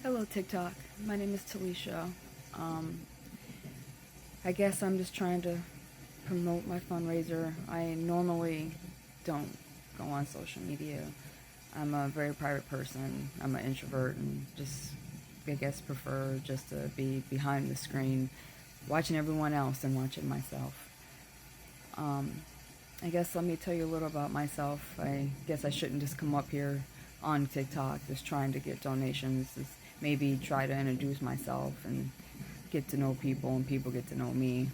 Hello TikTok, my name is Talisha. Um, I guess I'm just trying to promote my fundraiser. I normally don't go on social media. I'm a very private person. I'm an introvert and just, I guess, prefer just to be behind the screen watching everyone else and watching myself. Um, I guess let me tell you a little about myself. I guess I shouldn't just come up here on TikTok just trying to get donations. Just maybe try to introduce myself and get to know people and people get to know me,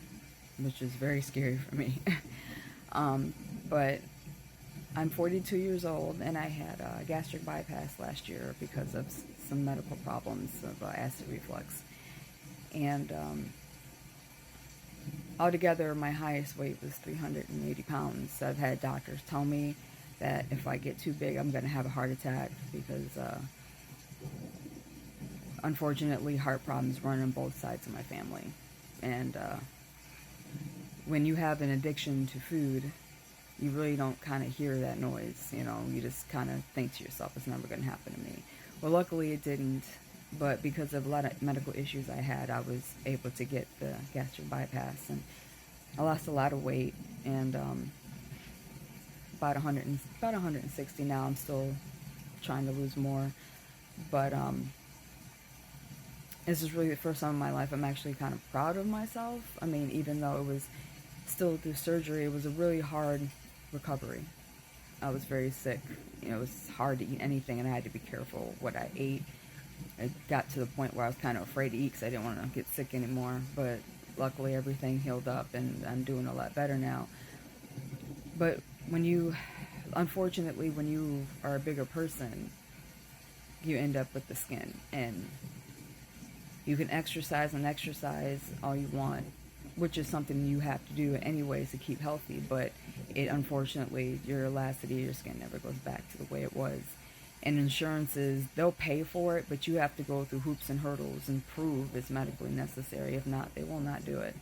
which is very scary for me. um, but I'm 42 years old and I had a gastric bypass last year because of some medical problems of acid reflux. And altogether, my highest weight was 380 pounds. I've had doctors tell me that if I get too big, I'm going to have a heart attack because, unfortunately, heart problems run on both sides of my family. And when you have an addiction to food, you really don't kind of hear that noise. You just kind of think to yourself, it's never going to happen to me. Well, luckily it didn't. But because of a lot of medical issues I had, I was able to get the gastric bypass, and I lost a lot of weight, and about 160 now. I'm still trying to lose more, but this is really the first time in my life I'm actually kind of proud of myself. I mean, even though it was still through surgery, it was a really hard recovery. I was very sick. It was hard to eat anything, and I had to be careful what I ate. It got to the point where I was kind of afraid to eat because I didn't want to get sick anymore. But luckily, everything healed up, and I'm doing a lot better now. But unfortunately, when you are a bigger person, you end up with the skin, and you can exercise and exercise all you want, which is something you have to do anyways to keep healthy. But it unfortunately, your elasticity of your skin never goes back to the way it was. And insurances, they'll pay for it, but you have to go through hoops and hurdles and prove it's medically necessary. If not, they will not do it.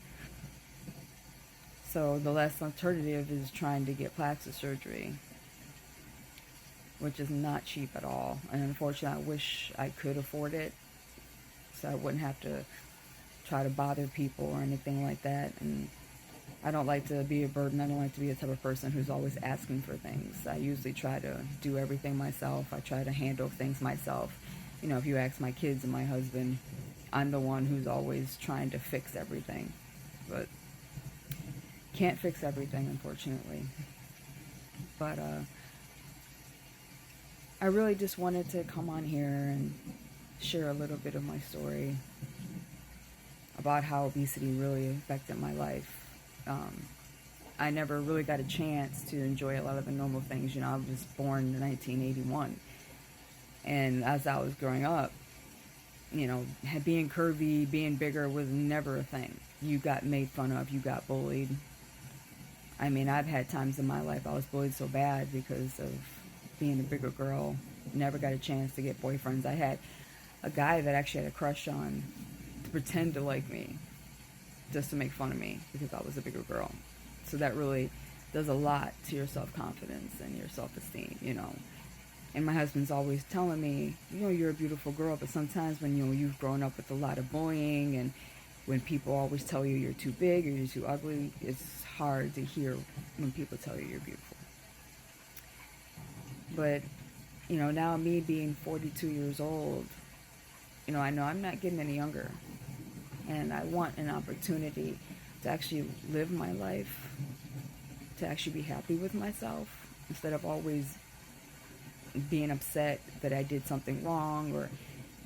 So the last alternative is trying to get plastic surgery, which is not cheap at all. And unfortunately, I wish I could afford it so I wouldn't have to try to bother people or anything like that. And I don't like to be a burden. I don't like to be the type of person who's always asking for things. I usually try to do everything myself. I try to handle things myself. If you ask my kids and my husband, I'm the one who's always trying to fix everything. But can't fix everything, unfortunately. But I really just wanted to come on here and share a little bit of my story about how obesity really affected my life. I never really got a chance to enjoy a lot of the normal things. I was born in 1981. And as I was growing up, being curvy, being bigger was never a thing. You got made fun of, you got bullied. I mean, I've had times in my life I was bullied so bad because of being a bigger girl. Never got a chance to get boyfriends. I had a guy that actually had a crush on to pretend to like me just to make fun of me because I was a bigger girl. So that really does a lot to your self-confidence and your self-esteem. And my husband's always telling me, you're a beautiful girl, but sometimes when, you've grown up with a lot of bullying and when people always tell you you're too big or you're too ugly, it's hard to hear when people tell you you're beautiful. But, now me being 42 years old, I know I'm not getting any younger. And I want an opportunity to actually live my life, to actually be happy with myself, instead of always being upset that I did something wrong or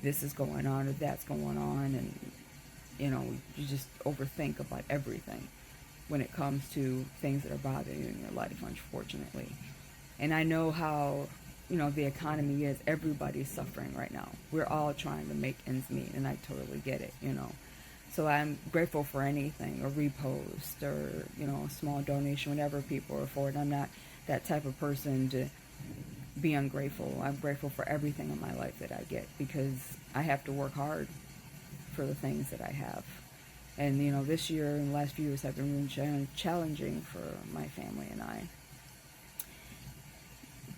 this is going on or that's going on. And, you just overthink about everything when it comes to things that are bothering you in your life, unfortunately. And I know how, the economy is. Everybody's suffering right now. We're all trying to make ends meet, and I totally get it, So I'm grateful for anything, a repost or, a small donation, whatever people afford. I'm not that type of person to be ungrateful. I'm grateful for everything in my life that I get because I have to work hard for the things that I have. And, this year and the last few years have been really challenging for my family and I.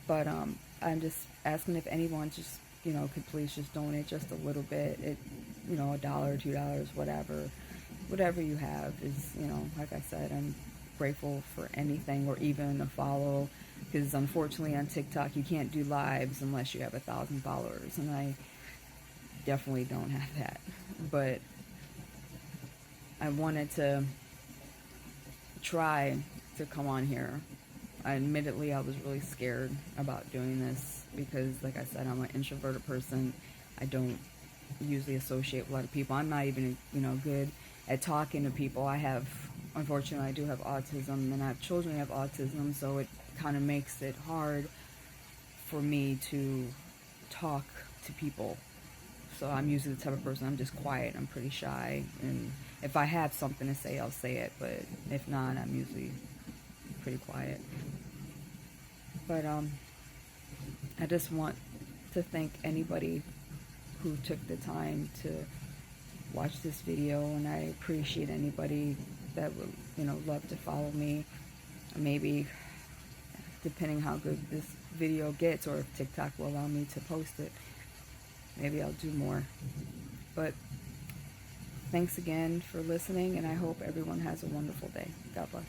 But I'm just asking if anyone just could please just donate just a little bit. $1, $2, whatever you have is, like I said, I'm grateful for anything, or even a follow, because unfortunately on TikTok you can't do lives unless you have 1,000 followers, and I definitely don't have that. But I wanted to try to come on here. Admittedly, I was really scared about doing this because, like I said, I'm an introverted person. I don't usually associate with a lot of people. I'm not even, good at talking to people. Unfortunately, I do have autism, and I have children who have autism, so it kind of makes it hard for me to talk to people. So I'm usually the type of person, I'm just quiet, I'm pretty shy, and if I have something to say, I'll say it, but if not, I'm usually pretty quiet. But I just want to thank anybody who took the time to watch this video, and I appreciate anybody that would, love to follow me. Maybe, depending how good this video gets, or if TikTok will allow me to post it, maybe I'll do more. But thanks again for listening, and I hope everyone has a wonderful day. God bless.